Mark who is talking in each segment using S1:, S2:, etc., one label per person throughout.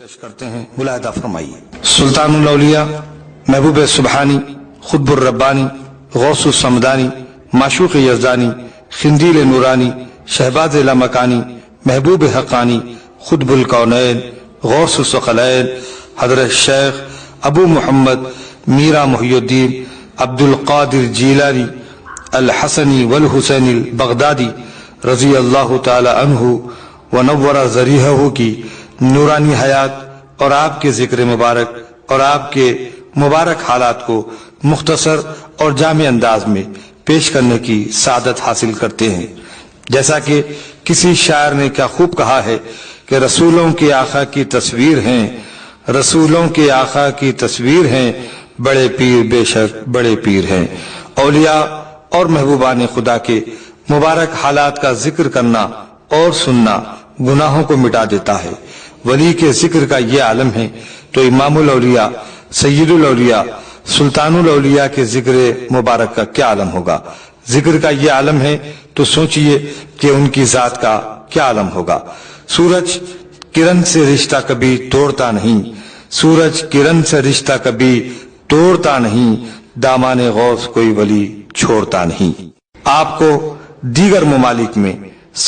S1: پیش کرتے ہیں، ملاحظہ فرمائیے۔ سلطان الاولیاء، محبوب سبحانی، خطب الربانی، غوث الصمدانی، معشوق یزدانی، خندیل نورانی، شہباز لامکانی، محبوب حقانی، خطب الکونین، غوث الثقلین، حضرت شیخ ابو محمد میرا محی الدین عبد القادر جیلانی الحسنی والحسین البغدادی رضی اللہ تعالی عنہ ونور ذریعہ کی نورانی حیات اور آپ کے ذکر مبارک اور آپ کے مبارک حالات کو مختصر اور جامع انداز میں پیش کرنے کی سعادت حاصل کرتے ہیں۔ جیسا کہ کسی شاعر نے کیا خوب کہا ہے کہ رسولوں کے آقا کی تصویر ہیں، رسولوں کے آقا کی تصویر ہیں، بڑے پیر بے شک بڑے پیر ہیں۔ اولیاء اور محبوبان خدا کے مبارک حالات کا ذکر کرنا اور سننا گناہوں کو مٹا دیتا ہے۔ ولی کے ذکر کا یہ عالم ہے تو امام الاولیاء، سید الاولیاء، سلطان الاولیاء کے ذکر مبارک کا کیا عالم ہوگا؟ ذکر کا یہ عالم ہے تو سوچئے کہ ان کی ذات کا کیا عالم ہوگا۔ سورج کرن سے رشتہ کبھی توڑتا نہیں، سورج کرن سے رشتہ کبھی توڑتا نہیں، دامان غوث کوئی ولی چھوڑتا نہیں۔ آپ کو دیگر ممالک میں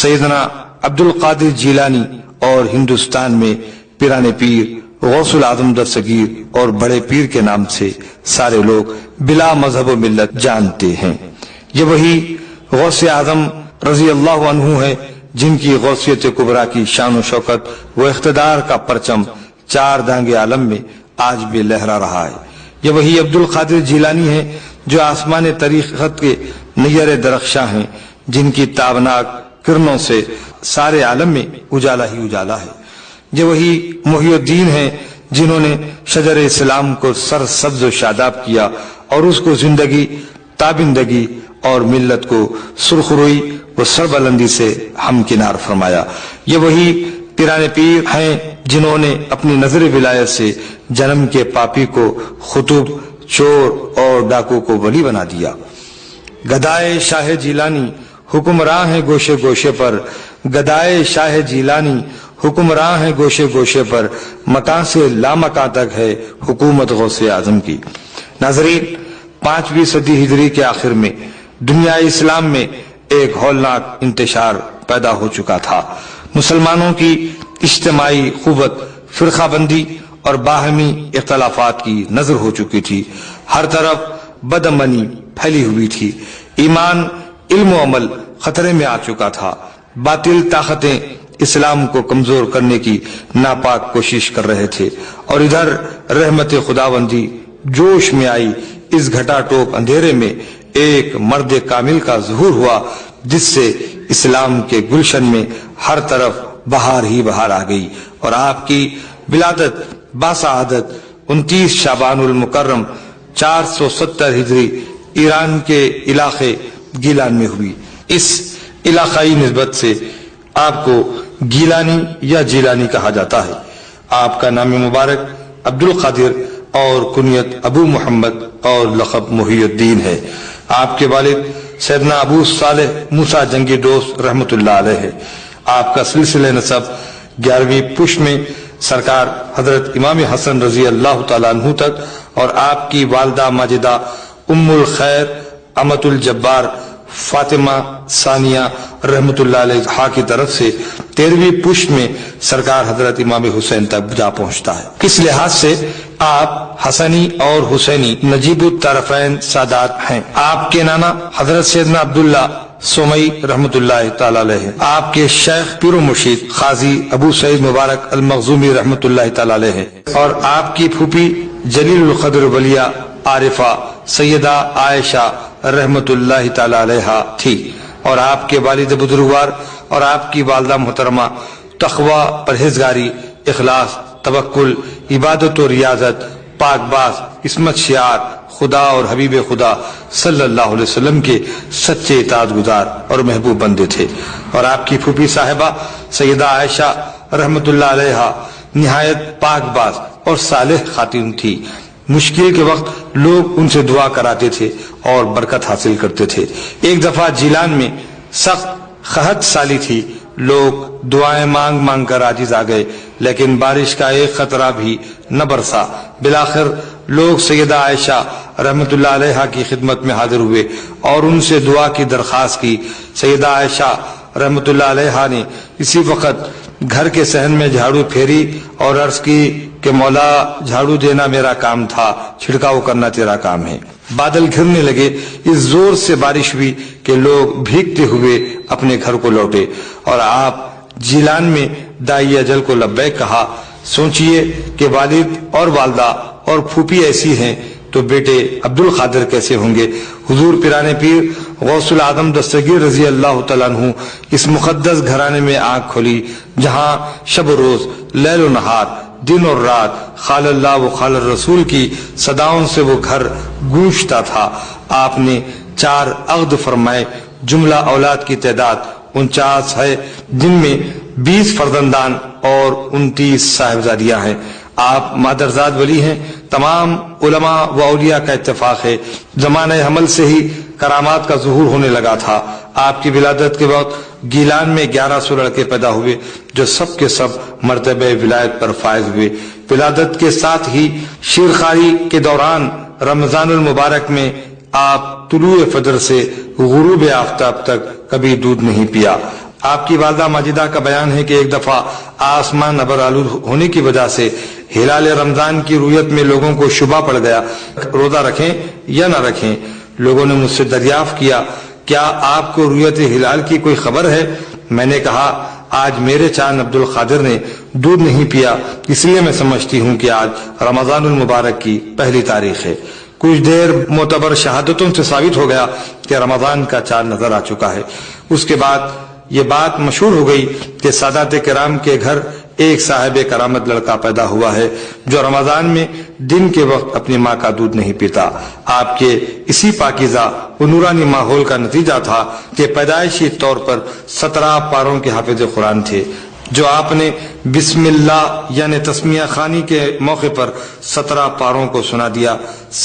S1: سیدنا عبد القادر جیلانی اور ہندوستان میں پیرانے پیر، غوث العظم دستگیر اور بڑے پیر کے نام سے سارے لوگ بلا مذہب و ملت جانتے ہیں۔ یہ وہی غوث اعظم رضی اللہ عنہ ہے جن کی غوثیت کبریٰ کی شان و شوکت و اقتدار کا پرچم چار دانگ عالم میں آج بھی لہرا رہا ہے۔ یہ وہی عبد القادر جیلانی ہے جو آسمان طریقت کے نیر درخشاں ہیں، جن کی تابناک کرنوں سے سارے عالم میں اجالا ہی اجالا ہے۔ یہ وہی محی الدین ہیں جنہوں نے شجر اسلام کو سر سبز و شاداب کیا اور اس کو زندگی، تابندگی اور ملت کو سرخروئی و سربلندی سے ہمکنار فرمایا۔ یہ وہی پیرانے پیر ہیں جنہوں نے اپنی نظر ولایت سے جنم کے پاپی کو خطب، چور اور ڈاکو کو ولی بنا دیا۔ گدائے شاہ جیلانی حکمراں ہیں گوشے گوشے پر، گدائے شاہ جیلانی حکمراں ہیں گوشے گوشے پر، مکان سے لامکان تک ہے حکومت غوث اعظم کی۔ ناظرین، 5ویں صدی ہجری کے آخر میں دنیا اسلام میں ایک ہولناک انتشار پیدا ہو چکا تھا۔ مسلمانوں کی اجتماعی قوت، فرقہ بندی اور باہمی اختلافات کی نظر ہو چکی تھی۔ ہر طرف بدامنی پھیلی ہوئی تھی۔ ایمان، علم و عمل خطرے میں آ چکا تھا۔ باطل طاقتیں اسلام کو کمزور کرنے کی ناپاک کوشش کر رہے تھے، اور ادھر رحمت خداوندی جوش میں آئی۔ اس گھٹا ٹوپ اندھیرے میں ایک مرد کامل کا ظہور ہوا، جس سے اسلام کے گلشن میں ہر طرف بہار ہی بہار آ گئی، اور آپ کی ولادت باسعادت 29 شعبان المکرم 470 ہجری ایران کے علاقے گیلان میں ہوئی۔ اس علاقائی نسبت سے آپ کو گیلانی یا جیلانی کہا جاتا ہے۔ آپ کا نام مبارک عبد القادر اور کنیت ابو محمد اور لقب محی الدین ہے۔ آپ کے والد سیدنا ابو صالح موسیٰ جنگی دوست رحمت اللہ علیہ ہے۔ آپ کا سلسلہ نسب 11ویں پشت میں سرکار حضرت امام حسن رضی اللہ تعالیٰ عنہ تک، اور آپ کی والدہ ماجدہ ام الخیر امت الجبار فاطمہ ثانیہ رحمت اللہ علیہ کی طرف سے 13ویں پشت میں سرکار حضرت امام حسین تک جا پہنچتا ہے۔ اس لحاظ سے آپ حسنی اور حسینی نجیب الطرفین سادات ہیں۔ آپ کے نانا حضرت سیدنا عبداللہ سومئی رحمت اللہ تعالی علیہ، آپ کے شیخ پیر و مرشد قاضی ابو سعید مبارک المخزومی رحمت اللہ تعالی علیہ، اور آپ کی پھوپھی جلیل القدر ولیہ عارفہ سیدہ عائشہ رحمت اللہ تعالی علیہ تھی، اور آپ کے والد بزرگوار اور آپ کی والدہ محترمہ تقوی، پرہیزگاری، اخلاص، توکل، عبادت و ریاضت، پاک باز، عصمت شعار، خدا اور حبیب خدا صلی اللہ علیہ وسلم کے سچے اطاعت گزار اور محبوب بندے تھے۔ اور آپ کی پھوپھی صاحبہ سیدہ عائشہ رحمت اللہ علیہ نہایت پاک باز اور صالح خاتون تھی۔ مشکل کے وقت لوگ ان سے دعا کراتے تھے اور برکت حاصل کرتے تھے۔ ایک دفعہ جیلان میں سخت قحط سالی تھی لوگ دعائیں مانگ مانگ کر عاجز آ گئے، لیکن بارش کا ایک قطرہ بھی نہ برسا۔ بالآخر لوگ سیدہ عائشہ رحمت اللہ علیہا کی خدمت میں حاضر ہوئے اور ان سے دعا کی درخواست کی۔ سیدہ عائشہ رحمت اللہ علیہا نے اسی وقت گھر کے صحن میں جھاڑو پھیری اور عرض کی کہ مولا، جھاڑو دینا میرا کام تھا، چھڑکاؤ کرنا تیرا کام ہے۔ بادل گھرنے لگے، اس زور سے بارش ہوئی کہ لوگ بھیگتے ہوئے اپنے گھر کو لوٹے، اور آپ جیلان میں دائی اجل کو لبیک کہا۔ سوچئے کہ والد اور والدہ اور پھوپھی ایسی ہیں تو بیٹے عبد القادر کیسے ہوں گے۔ حضور پیرانے پیر غوث العظم دستگیر رضی اللہ تعالیٰ عنہ اس مقدس گھرانے میں آنکھ کھولی جہاں شب و روز، لیل و نہار، دن اور رات خال اللہ و خال الرسول کی صداؤں سے وہ گھر گونجتا تھا۔ آپ نے 4 عقد فرمائے۔ جملہ اولاد کی تعداد 49 ہے، جن میں 20 فرزندان اور 29 صاحبزادیاں ہیں۔ آپ مادرزاد ولی ہیں۔ تمام علماء و اولیاء کا اتفاق ہے زمانہ حمل سے ہی کرامات کا ظہور ہونے لگا تھا۔ آپ کی ولادت کے وقت گیلان میں 1100 لڑکے پیدا ہوئے جو سب کے سب مرتبہ ولایت پر فائز ہوئے۔ ولادت کے ساتھ ہی شیرخواری کے دوران رمضان المبارک میں آپ طلوع فجر سے غروب آفتاب تک کبھی دودھ نہیں پیا۔ آپ کی والدہ ماجدہ کا بیان ہے کہ ایک دفعہ آسمان ابر آلود ہونے کی وجہ سے ہلال رمضان کی رؤیت میں لوگوں کو شبہ پڑ گیا، روزہ رکھیں یا نہ رکھیں۔ لوگوں نے مجھ سے دریافت کیا، کیا آپ کو رؤیت ہلال کی کوئی خبر ہے؟ میں نے کہا، آج میرے چاند عبد القادر نے دودھ نہیں پیا، اس لیے میں سمجھتی ہوں کہ آج رمضان المبارک کی پہلی تاریخ ہے۔ کچھ دیر معتبر شہادتوں سے ثابت ہو گیا کہ رمضان کا چاند نظر آ چکا ہے۔ اس کے بعد یہ بات مشہور ہو گئی کہ سادات کرام کے گھر ایک صاحب کرامت لڑکا پیدا ہوا ہے جو رمضان میں دن کے وقت اپنی ماں کا دودھ نہیں پیتا۔ آپ کے اسی پاکیزہ و نورانی ماحول کا نتیجہ تھا کہ پیدائشی طور پر 17 پاروں کے حافظ قرآن تھے، جو آپ نے بسم اللہ یعنی تسمیہ خوانی کے موقع پر 17 پاروں کو سنا دیا۔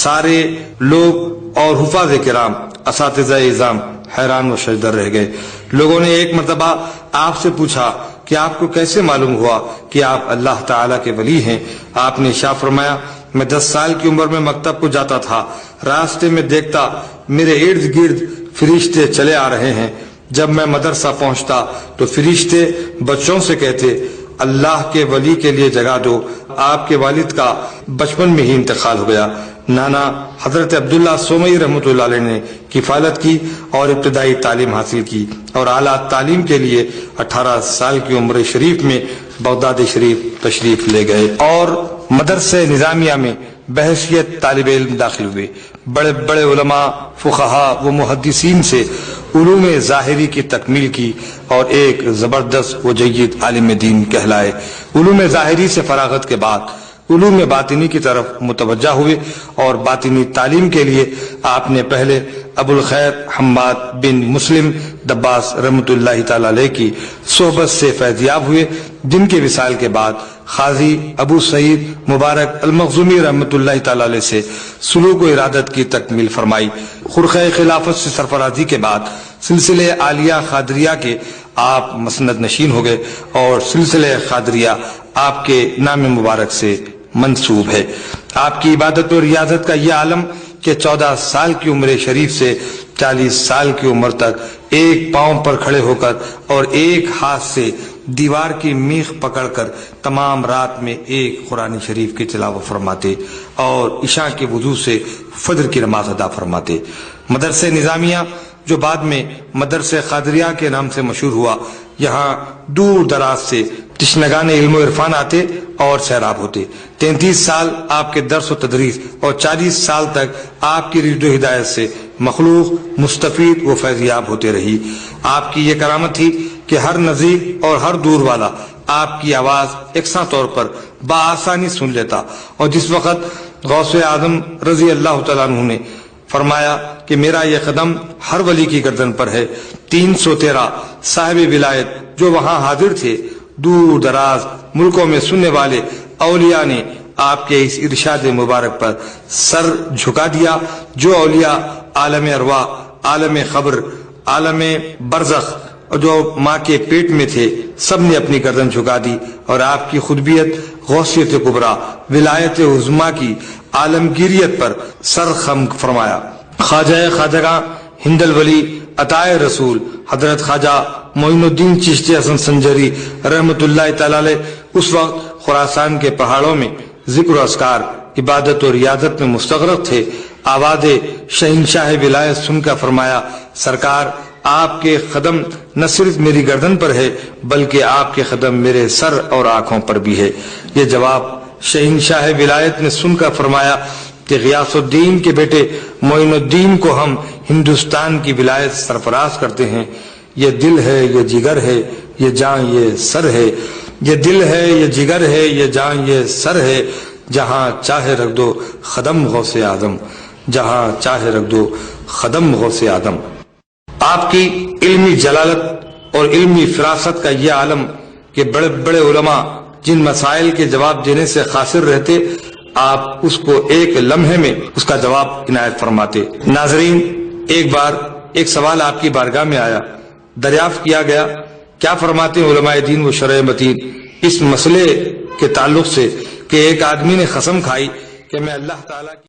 S1: سارے لوگ اور حفاظ کرام، اساتذہ اعظام حیران و ششدر رہ گئے۔ لوگوں نے ایک مرتبہ آپ سے پوچھا کہ آپ کو کیسے معلوم ہوا کہ آپ اللہ تعالیٰ کے ولی ہیں؟ آپ نے ارشاد فرمایا، میں 10 سال کی عمر میں مکتب کو جاتا تھا، راستے میں دیکھتا میرے ارد گرد فرشتے چلے آ رہے ہیں۔ جب میں مدرسہ پہنچتا تو فرشتے بچوں سے کہتے، اللہ کے ولی کے لیے جگہ دو۔ آپ کے والد کا بچپن میں ہی انتقال ہو گیا۔ نانا حضرت عبداللہ سومئی رحمۃ اللہ علیہ نے کفالت کی اور ابتدائی تعلیم حاصل کی اور اعلیٰ تعلیم کے لیے 18 سال کی عمر شریف میں بغداد شریف تشریف لے گئے اور مدرسہ نظامیہ میں بحیثیت طالب علم داخل ہوئے۔ بڑے بڑے علماء، فقہاء و محدثین سے علوم ظاہری کی تکمیل کی اور ایک زبردست و جید عالم دین کہلائے۔ علوم ظاہری سے فراغت کے بعد علوم باطنی کی طرف متوجہ ہوئے اور باطنی تعلیم کے لیے آپ نے پہلے ابو الخیر حماد بن مسلم دباس رحمۃ اللہ تعالی علیہ کی صحبت سے فیضیاب ہوئے، جن کے وصال کے بعد قاضی ابو سعید مبارک المخزومی رحمۃ اللہ تعالی علیہ سے سلوک و ارادت کی تکمیل فرمائی۔ خرقہ خلافت سے سرفرازی کے بعد سلسلہ عالیہ قادریہ کے آپ مسند نشین ہو گئے اور سلسلہ قادریہ آپ کے نام مبارک سے منسوب ہے۔ آپ کی عبادت و ریاضت کا یہ عالم کہ 14 سال کی عمر شریف سے 40 سال کی عمر تک ایک پاؤں پر کھڑے ہو کر اور ایک ہاتھ سے دیوار کی میخ پکڑ کر تمام رات میں ایک قرآن شریف کی تلاوت فرماتے اور عشاء کے وضو سے فجر کی نماز ادا فرماتے۔ مدرسہ نظامیہ جو بعد میں مدرسہ قادریہ کے نام سے مشہور ہوا، یہاں دور دراز سے تشنگان علم و عرفان آتے اور سیراب ہوتے۔ 33 سال آپ کے درس و تدریس اور 40 سال تک آپ کی رشد و ہدایت سے مخلوق مستفید و فیضیاب ہوتے رہی۔ آپ کی یہ کرامت تھی کہ ہر نزدیک اور ہر دور والا آپ کی آواز یکساں طور پر بآسانی سن لیتا، اور جس وقت غوث اعظم رضی اللہ تعالیٰ عنہ نے فرمایا کہ میرا یہ قدم ہر ولی کی گردن پر ہے، 313 صاحب ولایت جو وہاں حاضر تھے، دور دراز ملکوں میں سننے والے اولیاء نے آپ کے اس ارشاد مبارک پر سر جھکا دیا۔ جو اولیاء عالم ارواح، عالم خبر، عالم برزخ اور جو ماں کے پیٹ میں تھے سب نے اپنی گردن جھکا دی اور آپ کی خطبیت، غوثیت کبریٰ، ولایت عظمیٰ کی عالمگیریت پر سر خم فرمایا۔ خواجہ خواجگاں ہند الولی عطائے رسول حضرت خواجہ معین الدین چشتی حسن سنجری رحمت اللہ تعالی علیہ اس وقت خراسان کے پہاڑوں میں ذکر و اذکار، عبادت و ریاضت میں مستغرق تھے۔ آواز شہنشاہ ولایت سن کر فرمایا، سرکار آپ کے قدم نہ صرف میری گردن پر ہے بلکہ آپ کے قدم میرے سر اور آنکھوں پر بھی ہے۔ یہ جواب شہنشاہ ولایت نے سن کر فرمایا کہ غیاث الدین کے بیٹے معین الدین کو ہم ہندوستان کی ولایت سرفراز کرتے ہیں۔ یہ دل ہے، یہ جگر ہے، یہ جان، یہ سر ہے۔ یہ دل ہے، یہ جگر ہے، یہ جان، یہ سر ہے۔ جہاں چاہے رکھ دو قدم غوث اعظم، جہاں چاہے رکھ دو قدم غوث اعظم۔ آپ کی علمی جلالت اور علمی فراست کا یہ عالم کہ بڑے بڑے علماء جن مسائل کے جواب دینے سے قاصر رہتے، آپ اس کو ایک لمحے میں اس کا جواب عنایت فرماتے۔ ناظرین، ایک بار ایک سوال آپ کی بارگاہ میں آیا، دریافت کیا گیا کیا فرماتے ہیں علماء دین و شرع متین اس مسئلے کے تعلق سے کہ ایک آدمی نے قسم کھائی کہ میں اللہ تعالیٰ کی